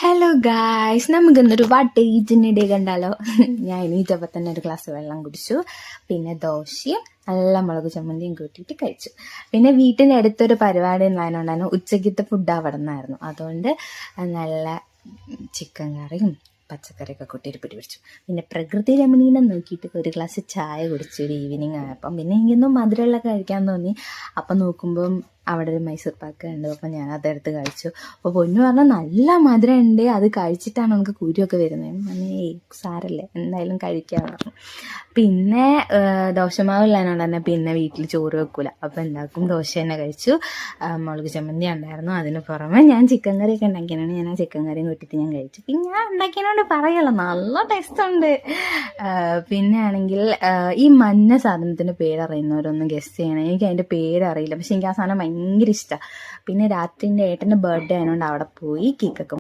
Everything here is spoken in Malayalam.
ഹലോ ഗായ്സ്, നമുക്കിന്നൊരു വട്ടേജിനിടെ കണ്ടാലോ. ഞാൻ എണീറ്റപ്പോൾ തന്നെ ഒരു ഗ്ലാസ് വെള്ളം കുടിച്ചു, പിന്നെ ദോശയും നല്ല മുളക് ചമ്മന്തിയും കൂട്ടിയിട്ട് കഴിച്ചു. പിന്നെ വീട്ടിൻ്റെ അടുത്തൊരു പരിപാടി ഉണ്ടായിരുന്നു, ഉച്ചക്കത്തെ ഫുഡ് അവിടെ നിന്നായിരുന്നു. അതുകൊണ്ട് നല്ല ചിക്കൻ കറിയും പച്ചക്കറിയൊക്കെ കൂട്ടിയിട്ട് പിടിപിടിച്ചു. പിന്നെ പ്രകൃതി രമണീനെ നോക്കിയിട്ട് ഒരു ഗ്ലാസ് ചായ കുടിച്ചു ഒരു ഈവനിങ് ആയപ്പം. പിന്നെ എനിക്കൊന്നും മധുരമുള്ള കഴിക്കാൻ തോന്നി. അപ്പം നോക്കുമ്പം അവിടെ ഒരു മൈസൂർ പാക്ക് ഉണ്ട്. അപ്പം ഞാൻ അതെടുത്ത് കഴിച്ചു. അപ്പോൾ പൊന്നു പറഞ്ഞാൽ നല്ല മധുരം ഉണ്ട്, അത് കഴിച്ചിട്ടാണ് നമുക്ക് കുരുവൊക്കെ വരുന്നത്. ഏയ് സാരല്ലേ, എന്തായാലും കഴിക്കാമെന്ന്. പിന്നെ ദോശമാവില്ലാനോണ്ട് തന്നെ പിന്നെ വീട്ടിൽ ചോറ് വെക്കൂല, അപ്പം എന്താക്കും ദോശ തന്നെ കഴിച്ചു. മുളക് ചമ്മന്തി ഉണ്ടായിരുന്നു, അതിന് പുറമെ ഞാൻ ചിക്കൻ കറിയൊക്കെ ഉണ്ടാക്കിയാണ്. ഞാൻ ആ ചിക്കൻ കറിയും കൂട്ടിയിട്ട് ഞാൻ കഴിച്ചു. പിന്നെ ഞാൻ ഉണ്ടാക്കിയതിനോട് പറയല്ലോ, നല്ല ടേസ്റ്റ് ഉണ്ട്. പിന്നെ ആണെങ്കിൽ ഈ മഞ്ഞ സാധനത്തിൻ്റെ പേരറിയുന്നവരൊന്നും ഗസ്റ്റ് ചെയ്യണം. എനിക്ക് അതിൻ്റെ പേരറിയില്ല, പക്ഷെ എനിക്ക് ആ സാധനം ഭയങ്കര ഇഷ്ടമാണ്. പിന്നെ രാത്രി എൻ്റെ ഏട്ടൻ്റെ ബർത്ത്ഡേ ആയതുകൊണ്ട് അവിടെ പോയി കേക്കൊക്കെ